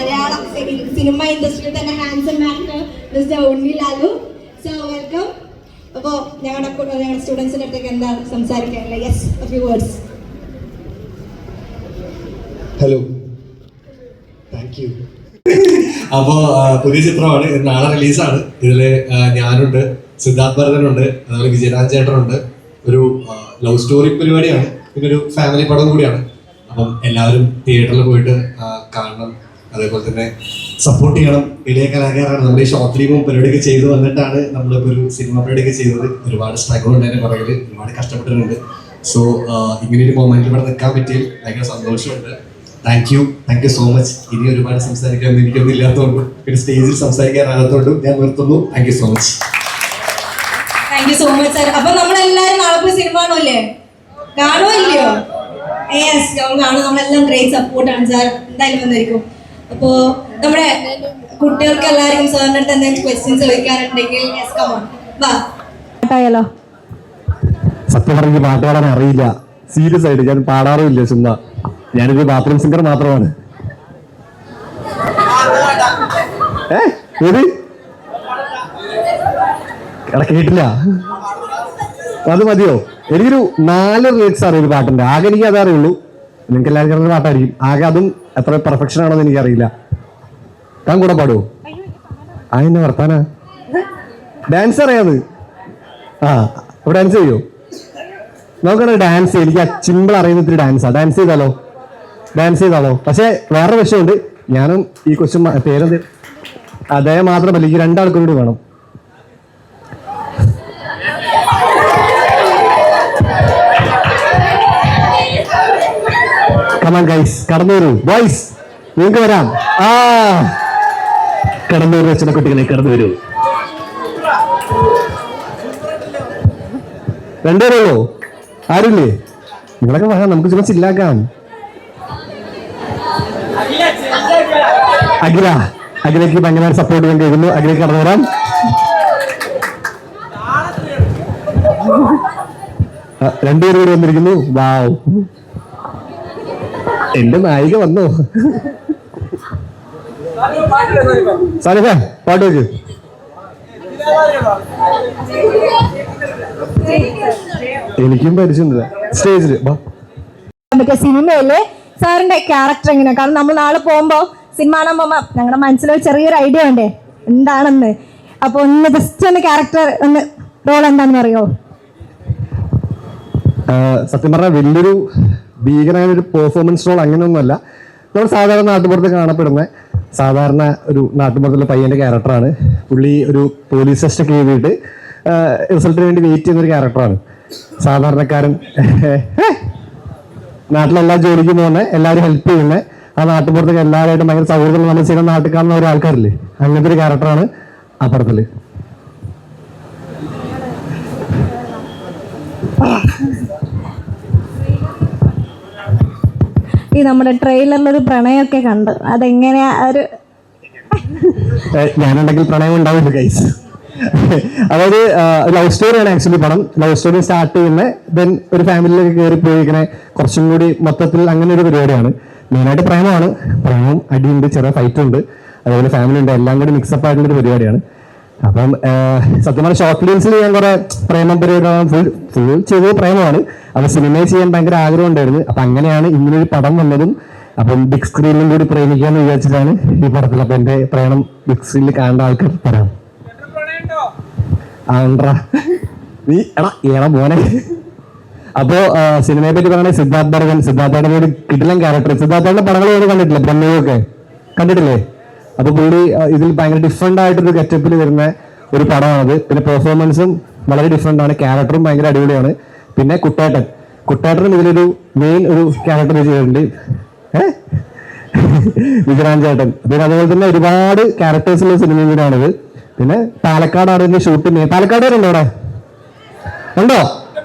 Malayalam cinema ഇൻഡസ്ട്രിയിൽ തന്നെ handsome actor mister Unni Lalu. So welcome. അപ്പോൾ ഞങ്ങളുടെ സ്റ്റുഡൻസിൻ്റെ അടുത്തേക്ക് എന്താ സംസാരിക്കാനില്ല? Yes, a few words. Hello, thank you. അപ്പോൾ പുതിയ ചിത്രമാണ്, നാളെ റിലീസാണ്. ഇതില് ഞാനുണ്ട്, സിദ്ധാർത്ഥ് ഭരതനുണ്ട്, അതുപോലെ വിജയരാജ് ചേട്ടനുണ്ട്. ഒരു ലവ് സ്റ്റോറി പരിപാടിയാണ്, പിന്നെ ഒരു ഫാമിലി പടം കൂടിയാണ്. അപ്പം എല്ലാവരും തിയേറ്ററിൽ പോയിട്ട് കാണണം, അതേപോലെ തന്നെ സപ്പോർട്ട് ചെയ്യണം. ഇളയ കലാകാരാണ്. നമ്മൾ ഈ ഷോർട്ട് ഫിലിമും പരിപാടിയൊക്കെ ചെയ്ത് വന്നിട്ടാണ് നമ്മളിപ്പോൾ ഒരു സിനിമ പരിപാടിയൊക്കെ ചെയ്തത്. ഒരുപാട് സ്ട്രഗിൾ ഉണ്ട് അതിൻ്റെ പുറകിൽ, ഒരുപാട് കഷ്ടപ്പെട്ടിട്ടുണ്ട്. സോ ഇങ്ങനെയൊരു മൊമെന്റിൽ ഇവിടെ നിൽക്കാൻ പറ്റിയതിൽ ഭയങ്കര സന്തോഷമുണ്ട്. Thank you so much. ഇനി ഒരുപാട് സംസാരിക്കാൻ എനിക്കൊന്നും ഇല്ലാത്തതുകൊണ്ടും പിന്നെ സ്റ്റേജിൽ സംസാരിക്കാനാകത്തോണ്ടും ഞാൻ നിർത്തുന്നു. Thank you so much. Thank you so much sir. അപ്പൊ നമ്മളെല്ലാവരും നാളെ പോയി സിനിമ കാണുമല്ലേ? കാണുമല്ലയോ? യെസ്, കാണും. നമ്മളെല്ലാം ഗ്രേറ്റ് സപ്പോർട്ടാണ് സാർ. എന്തായാലും വന്നിരിക്കും. അപ്പോ നമ്മുടെ കുട്ടികൾക്ക് എല്ലാവർക്കും സാറിൻ്റെ അടുത്ത് എന്തെങ്കിലും ക്വസ്റ്റ്യൻസ് ചോദിക്കാനുണ്ടെങ്കിൽ യെസ്, കം ഓൺ, വാ. പാട്ടായാലോ? സത്യം പറഞ്ഞ് പാട്ട് പാടാൻ അറിയില്ല. സീരിയസ് ആയിട്ട് ഞാൻ പാടാറുമില്ല. ചുമ്മാ ഞാനൊരു ബാത്റൂം സിംഗർ മാത്രമാണ്. ഏത് കേട്ടില്ല? അത് മതിയോ? എനിക്കൊരു 4 റേറ്റ്സ് അറിയും പാട്ടിന്റെ. ആകെ എനിക്ക് അതേ അറിയുള്ളൂ. നിങ്ങൾക്ക് എല്ലാവർക്കും അറിയുന്ന പാട്ടായിരിക്കും. ആകെ അതും എത്ര പെർഫെക്ഷൻ ആണോന്ന് എനിക്കറിയില്ല. താൻ കൂടെ പാടുവോ? എന്നെ വർത്താനാ? ഡാൻസ് അറിയാത്? അപ്പൊ ഡാൻസ് ചെയ്യോ? നോക്കണേ ഡാൻസ്. എനിക്ക് സിമ്പിൾ അറിയുന്ന ഇത്തിരി ഡാൻസാ. ഡാൻസ് ചെയ്താലോ? പക്ഷെ വേറെ വിഷയമുണ്ട്. ഞാനും ഈ കൊച്ചു പേരെന്ത്, അദ്ദേഹം മാത്രമല്ല, എനിക്ക് 2 ആൾക്കും കൂടി വേണം. കമാൻ ഗൈസ്, കടന്നു വരൂ ബോയ്സ്, നിങ്ങൾക്ക് വരാം. കടന്നു വരൂ വെച്ച കുട്ടികളെ, കടന്നു വരൂ. 2 പേരുള്ളൂ? ആരുമില്ലേ? നിങ്ങളൊക്കെ വേണം, നമുക്ക് ചുമ്മാ ചില്ലാക്കാം. അഖിലേക്ക് ഭയങ്കര സപ്പോർട്ട് ഞാൻ കേൾക്കുന്നു. അഖിലേക്ക് കടന്നു വരാം. രണ്ടുപേരും കൂടി വന്നിരിക്കുന്നു. വാവ്, എന്റെ നായിക വന്നോ? സാലിഫ പാട്ട് വെക്ക്. എനിക്കും പരിചയമില്ല സ്റ്റേജില്. മറ്റേ സിനിമയില് സാറിന്റെ ക്യാരക്ടർ എങ്ങനെയാ? കാരണം നമ്മൾ നാളെ പോകുമ്പോ സിനിമ കാണാൻ പോകുമ്പോ ഞങ്ങളുടെ മനസ്സിലൊരു ചെറിയൊരു ഐഡിയ ഉണ്ടേ എന്താണെന്ന്. അപ്പൊ ഒന്ന് ജസ്റ്റ് ഒന്ന് ക്യാരക്ടർ ഒന്ന് റോൾ എന്താണെന്ന് അറിയോ? സത്യം പറഞ്ഞാൽ വലിയൊരു ഭീകരമായ ഒരു പെർഫോമൻസ് റോൾ അങ്ങനെയൊന്നുമല്ല. നമ്മൾ സാധാരണ നാട്ടുപുറത്ത് കാണപ്പെടുന്ന സാധാരണ ഒരു നാട്ടുപുറത്തുള്ള പയ്യന്റെ ക്യാരക്ടറാണ്. പുള്ളി ഒരു പോലീസ് ടെസ്റ്റൊക്കെ എഴുതിയിട്ട് റിസൾട്ടിന് വേണ്ടി വെയിറ്റ് ചെയ്യുന്ന ഒരു ക്യാരക്ടറാണ്. സാധാരണക്കാരൻ, നാട്ടിലെല്ലാ ജോലിക്കും പോകുന്ന, എല്ലാവരും ഹെൽപ്പ് ചെയ്യുന്ന, ആ നാട്ടുപുറത്തേക്ക് എല്ലാവരുമായിട്ടും ഭയങ്കര സൗഹൃദം നമ്മൾ ചെയ്യുന്ന നാട്ടിൽ കാണുന്ന ഒരു ആൾക്കാരില്ലേ, അങ്ങനത്തെ ഒരു ക്യാരക്ടറാണ് ആ പടത്തില്. ഈ നമ്മുടെ ട്രെയിലറിലൊരു പ്രണയമൊക്കെ കണ്ട്, അതെങ്ങനെയാ? ഒരു ഞാനുണ്ടെങ്കിൽ പ്രണയം ഉണ്ടാവില്ല ഗൈസ്. അതായത് ലവ് സ്റ്റോറിയാണ് ആക്ച്വലി പടം. ലവ് സ്റ്റോറി സ്റ്റാർട്ട് ചെയ്യുന്നത്, ദെൻ ഒരു ഫാമിലിയിലേക്ക് കയറി പോയിക്കണേ, കുറച്ചും കൂടി മൊത്തത്തിൽ അങ്ങനെ ഒരു പരിപാടിയാണ്. മെയിനായിട്ട് പ്രേമമാണ്. പ്രേമം, അടിയുണ്ട്, ചെറിയ ഫൈറ്റ് ഉണ്ട്, അതുപോലെ ഫാമിലി ഉണ്ട്, എല്ലാം കൂടി മിക്സപ്പ് ആയിട്ടുള്ളൊരു പരിപാടിയാണ്. അപ്പം സത്യം പറഞ്ഞാൽ ഷോർട്ട് ഫിലിംസിൽ ഞാൻ കുറെ പ്രേമം പരിപാടി ഫുൾ ചെയ്തത് പ്രേമമാണ്. അപ്പൊ സിനിമയിൽ ചെയ്യാൻ ഭയങ്കര ആഗ്രഹം ഉണ്ടായിരുന്നു. അപ്പൊ അങ്ങനെയാണ് ഇങ്ങനൊരു പടം വന്നതും. അപ്പം ബിഗ് സ്ക്രീനിലും കൂടി പ്രേമിക്കാന്ന് വിചാരിച്ചിട്ടാണ് ഈ പടത്തിൽ. അപ്പൊ എന്റെ പ്രേമം ബിഗ് സ്ക്രീനിൽ കാണേണ്ട ആൾക്കാർ പറയാം. നീ എടാ മോനെ. അപ്പോ സിനിമയെ പറ്റി പറയുന്നത് സിദ്ധാർത്ഥയുടെ ഒരു കിടിലൻ ക്യാരക്ടർ. സിദ്ധാർത്ഥയുടെ പടങ്ങൾ കണ്ടിട്ടില്ല? ബ്രഹ്മയൊക്കെ കണ്ടിട്ടില്ലേ? അപ്പൊ പുള്ളി ഇതിൽ ഭയങ്കര ഡിഫറെന്റ് ആയിട്ടൊരു ഗെറ്റപ്പിൽ വരുന്ന ഒരു പടമാണത്. പിന്നെ പെർഫോമൻസും വളരെ ഡിഫറെന്റ് ആണ്, ക്യാരക്ടറും ഭയങ്കര അടിപൊളിയാണ്. പിന്നെ കുട്ടേട്ടനും ഇതിലൊരു മെയിൻ ഒരു ക്യാരക്ടർ ചെയ്തിട്ടുണ്ട്, വിജയരാജ് ചേട്ടൻ. പിന്നെ അതുപോലെ തന്നെ ഒരുപാട് ക്യാരക്ടേഴ്സുള്ള സിനിമയും കൂടെയാണിത്. പിന്നെ പാലക്കാടാണ് ഇതിന്റെ ഷൂട്ടിങ്. പാലക്കാട് വരെ ഉണ്ടോ? അവിടെ ഉണ്ടോ?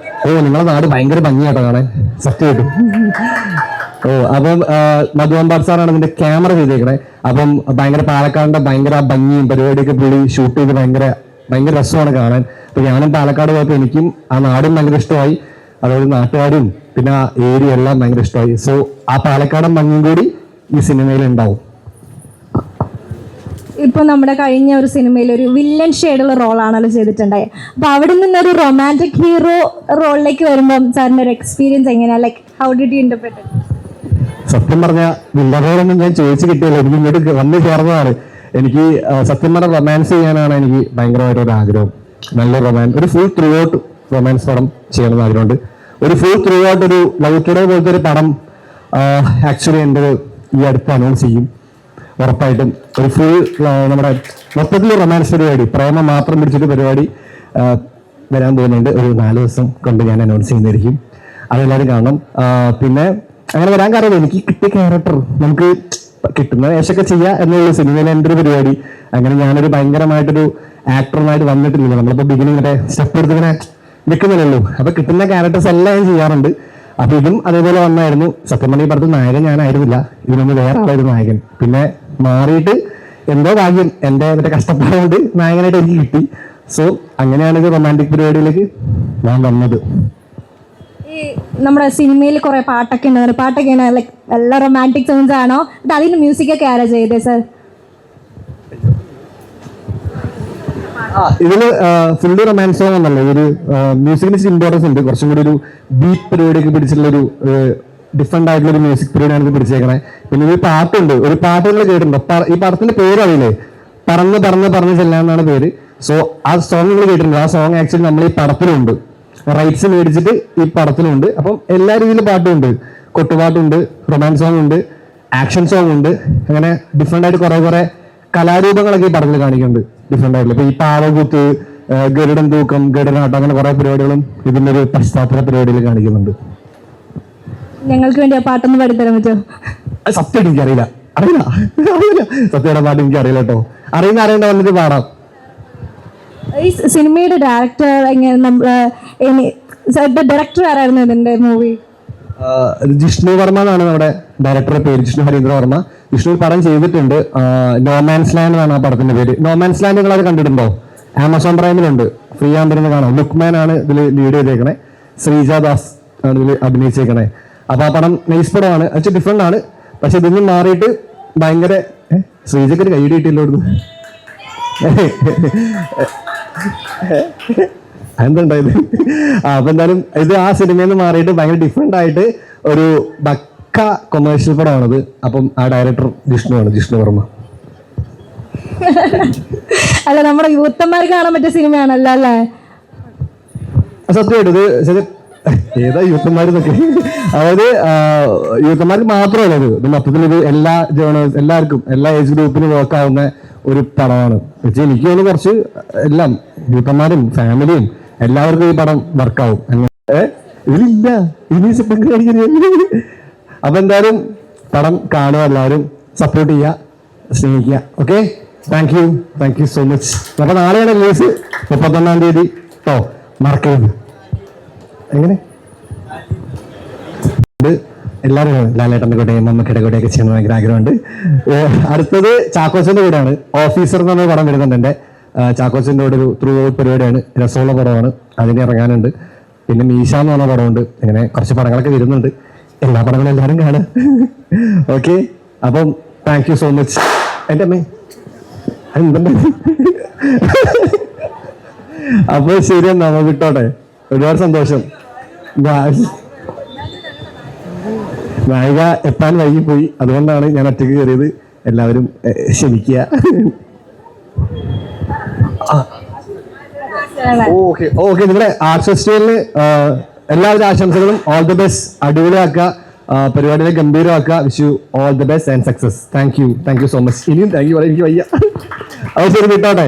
നിങ്ങളെ നാട് ഭയങ്കര ഭംഗിയാട്ടോ കാണാൻ, സത്യമായിട്ടും. അപ്പം മധുവമ്പാട് സാറാണ് ഇതിന്റെ ക്യാമറ ചെയ്തേക്കണേ. അപ്പം ഭയങ്കര പാലക്കാടിന്റെ ഭയങ്കര ഭംഗിയും പരിപാടിയൊക്കെ പുള്ളി ഷൂട്ട് ചെയ്ത് ഭയങ്കര രസമാണ് കാണാൻ. അപ്പൊ ഞാനും പാലക്കാട് പോയപ്പോൾ എനിക്കും ആ നാടും ഭയങ്കര ഇഷ്ടമായി, അതായത് നാട്ടുകാരും പിന്നെ ആ ഏരിയ എല്ലാം ഭയങ്കര ഇഷ്ടമായി. സോ ആ പാലക്കാടൻ ഭംഗിയും കൂടി ഈ സിനിമയിൽ ഉണ്ടാവും. ഇപ്പോൾ നമ്മുടെ കഴിഞ്ഞ ഒരു സിനിമയിൽ ഒരു വില്ലൻ ഷെയ്ഡുള്ള റോളാണല്ലോ ചെയ്തിട്ടുണ്ടായത്. അപ്പോൾ അവിടെ നിന്നൊരു റൊമാൻറ്റിക് ഹീറോ റോളിലേക്ക് വരുമ്പം സാറിൻ്റെ ഒരു എക്സ്പീരിയൻസ് എങ്ങനെയാണ്? Like how did you interpret? സത്യം പറഞ്ഞ വില്ലറോളൊന്നും ഞാൻ ചോദിച്ചു കിട്ടിയല്ലോ, എനിക്ക് ഇങ്ങോട്ട് വന്ന് ചേർന്നതാണ്. എനിക്ക് സത്യം പറഞ്ഞ റൊമാൻസ് ചെയ്യാനാണ് എനിക്ക് ഭയങ്കരമായിട്ടൊരു ആഗ്രഹം. നല്ല റൊമാൻസ്, ഒരു ഫുൾ ത്രൂ ഔട്ട് റൊമാൻസ് പടം ചെയ്യണമെന്ന് ആഗ്രഹമുണ്ട്. ഒരു ഫുൾ ത്രൂ ഔട്ട് ഒരു ലവ് ടുഡേ പോലത്തെ ഒരു പടം ആക്ച്വലി എൻ്റെ ഈ അടുത്ത് അനൗൺസ് ചെയ്യും ഉറപ്പായിട്ടും. ഒരു ഫുൾ നമ്മുടെ മൊത്തത്തിൽ റൊമാൻസ് പരിപാടി, പ്രേമം മാത്രം പിടിച്ചിട്ട് പരിപാടി വരാൻ പോകുന്നുണ്ട്. ഒരു 4 ദിവസം കൊണ്ട് ഞാൻ അനൗൺസ് ചെയ്യുന്നതായിരിക്കും. അതെല്ലാവരും കാണണം. പിന്നെ അങ്ങനെ വരാൻ കാരണം എനിക്ക് കിട്ടിയ ക്യാരക്ടർ നമുക്ക് കിട്ടുന്ന വേഷമൊക്കെ ചെയ്യുക എന്നുള്ള സിനിമയിലെ എൻ്റെ ഒരു പരിപാടി. അങ്ങനെ ഞാനൊരു ഭയങ്കരമായിട്ടൊരു ആക്ടറുമായിട്ട് വന്നിട്ടില്ല. നമ്മളിപ്പോൾ ബിഗിനിങ് സ്റ്റെപ്പ് എടുത്തിങ്ങനെ നിൽക്കുന്നില്ലല്ലോ. അപ്പൊ കിട്ടുന്ന ക്യാരക്ടേഴ്സ് എല്ലാം ഞാൻ ചെയ്യാറുണ്ട്. അപ്പൊ ഇതും അതേപോലെ വന്നായിരുന്നു. സത്യം പറഞ്ഞ ഈ പടത്തിൽ നായകൻ ഞാനായിരുന്നില്ല, ഇതിനൊന്ന് വേറെ ആളായിരുന്നു നായകൻ. പിന്നെ മാറിയിട്ട് എന്തോ ഭാഗ്യം എൻ്റെ മറ്റേ കഷ്ടപ്പാടുകൊണ്ട് നായകനായിട്ട് എനിക്ക് കിട്ടി. സോ അങ്ങനെയാണ് ഇത് റൊമാൻറ്റിക് പരിപാടിയിലേക്ക് ഞാൻ വന്നത്. ഈ നമ്മുടെ സിനിമയിൽ കുറെ പാട്ടൊക്കെ ഉണ്ടായിരുന്നു. പാട്ടൊക്കെയാണ് ലൈക്ക് എല്ലാ റൊമാൻറ്റിക് സോങ്സ് ആണോ? അത് അതിന് മ്യൂസിക്കൊക്കെ ആരാ ചെയ്തേ സാർ? ഇതില് ഫുള്ള് റൊമാൻസ് സോങ് എന്നല്ലോ. ഒരു മ്യൂസിക്കിന് ഇച്ചിരി ഇമ്പോർട്ടൻസ് ഉണ്ട്. കുറച്ചും കൂടി ഒരു ബീറ്റ് പരിപാടിയൊക്കെ പിടിച്ചിട്ടുള്ളൊരു ഡിഫറെന്റ് ആയിട്ടുള്ള ഒരു മ്യൂസിക് പരിപാടിയാണ് ഇത് പിടിച്ചേക്കണേ. പിന്നെ ഒരു പാട്ടുണ്ട്, ഒരു പാട്ട് നിങ്ങൾ കേട്ടിട്ടുണ്ടോ? ഈ പടത്തിന്റെ പേര് അറിയില്ലേ? പറന്ന് ചെല്ലാന്നാണ് പേര്. സോ ആ സോങ് നിങ്ങൾ കേട്ടിട്ടുണ്ട്. ആ സോങ് ആക്ച്വലി നമ്മൾ ഈ പടത്തിലുണ്ട്, റൈറ്റ്സ് മേടിച്ചിട്ട് ഈ പടത്തിലുണ്ട്. അപ്പം എല്ലാ രീതിയിലും പാട്ടുമുണ്ട്. കൊട്ടുപാട്ടുണ്ട്, റൊമാൻസ് സോങ് ഉണ്ട്, ആക്ഷൻ സോങ് ഉണ്ട്. അങ്ങനെ ഡിഫറെന്റ് ആയിട്ട് കുറെ കലാരൂപങ്ങളൊക്കെ ഈ പടത്തിൽ കാണിക്കുന്നുണ്ട് ഡിഫറെന്റ് ആയിട്ടുള്ള. ഇപ്പൊ ഈ പാവകൂത്ത്, ഗരുഡൻ തൂക്കം, ഗരുഡനാട്ടം, അങ്ങനെ കുറെ പരിപാടികളും ഇതിന്റെ ഒരു പശ്ചാത്തല പരിപാടിയിൽ കാണിക്കുന്നുണ്ട്. ഞങ്ങൾക്ക് വേണ്ടി ആ പാട്ടൊന്ന് പാടിത്തരാൻ പറ്റുമോ? സത്യം എനിക്കറിയില്ല, അറിയില്ല. സത്യയുടെ പാട്ട് എനിക്ക് അറിയില്ല കേട്ടോ. അറിയണ്ട വന്നിട്ട് പാടാം. ഈ സിനിമയുടെ ഡയറക്ടർ ഡയറക്ടർ ആരായിരുന്നു ഇതിന്റെ മൂവി? ജിഷ്ണു വർമ്മ എന്നാണ് നമ്മുടെ ഡയറക്ടറുടെ പേര്, ജിഷ്ണു ഹരീന്ദ്ര വർമ്മ. ജിഷ്ണു പടം ചെയ്തിട്ടുണ്ട്. നോമാൻസ് ലാൻഡ് എന്നാണ് ആ പടത്തിന്റെ പേര്. നോമാൻസ് ലാൻഡ് നിങ്ങൾ അത് കണ്ടിട്ടുണ്ടോ? ആമസോൺ പ്രൈമിലുണ്ട്, ഫ്രീ ആകുമ്പോൾ കാണാം. ലുക്മാൻ ആണ് ഇതിൽ ലീഡ് ചെയ്തേക്കണേ, ശ്രീജ ദാസ് ആണ് ഇതിൽ അഭിനയിച്ചേക്കണേ. അപ്പൊ ആ പടം നൈസ് പടമാണ്, അച്ഛൻ ഡിഫറെന്റ് ആണ്. പക്ഷെ ഇതിൽ മാറിയിട്ട് ഭയങ്കര ശ്രീജയ്ക്ക് ഒരു കൈയ്യടി കിട്ടിയല്ലോ ഇവിടുന്ന്. എന്തുണ്ടായത്? അപ്പൊ എന്തായാലും ഇത് ആ സിനിമയിൽ നിന്ന് മാറിയിട്ട് ഭയങ്കര ഡിഫറെന്റ് ആയിട്ട് ഒരു പക്ക കൊമേഴ്ഷ്യൽ പടമാണത്. അപ്പം ആ ഡയറക്ടർ ജിഷ്ണുവാണ്, ജിഷ്ണു വർമ്മ. അല്ല, നമ്മുടെ യൂത്തന്മാർക്ക് കാണാൻ പറ്റിയ സിനിമയാണല്ലോ അല്ലേ? സത്യമായിട്ട് ഇത് ഏതാ യൂത്തന്മാരെന്നൊക്കെ, അതായത് യൂത്തന്മാർക്ക് മാത്രമല്ല ഇത് മൊത്തത്തിൽ ഇത് എല്ലാ എല്ലാവർക്കും എല്ലാ ഏജ് ഗ്രൂപ്പിനും വർക്ക് ആവുന്ന ഒരു പടമാണ്. പക്ഷേ എനിക്ക് തോന്നുന്നു കുറച്ച് എല്ലാം യൂത്തന്മാരും ഫാമിലിയും എല്ലാവർക്കും ഈ പടം വർക്കാവും. അങ്ങനെ ഇതിലില്ല ഇനി അപ്പൊ എന്തായാലും പടം കാണുക, എല്ലാവരും സപ്പോർട്ട് ചെയ്യുക, സ്നേഹിക്കുക. Okay, thank you so much. അപ്പൊ നാളെയാണ് റിലീസ്, 31-ാം തീയതി കേട്ടോ, മറക്കരുത്. എങ്ങനെ എല്ലാവരും ലാലേട്ടൻ്റെ കൂടെയും മമ്മൂക്കയുടെ കൂടെയൊക്കെ ചെയ്യുന്ന ഭയങ്കര ആഗ്രഹമുണ്ട്. അടുത്തത് ചാക്കോച്ചൻ്റെ കൂടെയാണ്, ഓഫീസർ എന്ന് പറഞ്ഞ പടം വരുന്നുണ്ട്. എൻ്റെ ചാക്കോച്ചൻ്റെ കൂടെ ഒരു ത്രൂ ഔട്ട് പരിപാടിയാണ്, രസമുള്ള പടമാണ്, അതിന് ഇറങ്ങാനുണ്ട്. പിന്നെ മീശ എന്ന് പറഞ്ഞ പടമുണ്ട്. അങ്ങനെ കുറച്ച് പടങ്ങളൊക്കെ വരുന്നുണ്ട്. എല്ലാ പടങ്ങളും എല്ലാവരും കാണുക. ഓക്കെ, അപ്പം താങ്ക് യു സോ മച്ച്. എൻ്റെ അമ്മേ എന്തുണ്ട്? അപ്പൊ ശരി, എന്നാ വിട്ടോട്ടെ. ഒരുപാട് സന്തോഷം. നായിക എത്താൻ വൈകിപ്പോയി, അതുകൊണ്ടാണ് ഞാൻ ഒറ്റയ്ക്ക് കയറിയത്. എല്ലാവരും ക്ഷമിക്കുക. ഓക്കെ നിങ്ങളുടെ ആർട്സ് ഫെസ്റ്റിവലിന് എല്ലാവിധ ആശംസകളും. All the best. അടിപൊളിയാക്കുക, പരിപാടിയെ ഗംഭീരമാക്കുക. Wish you all the best and success. Thank you so much. ഇനിയും താങ്ക് യു. എനിക്ക് വയ്യ. അത് ശരി, വിട്ടോട്ടെ.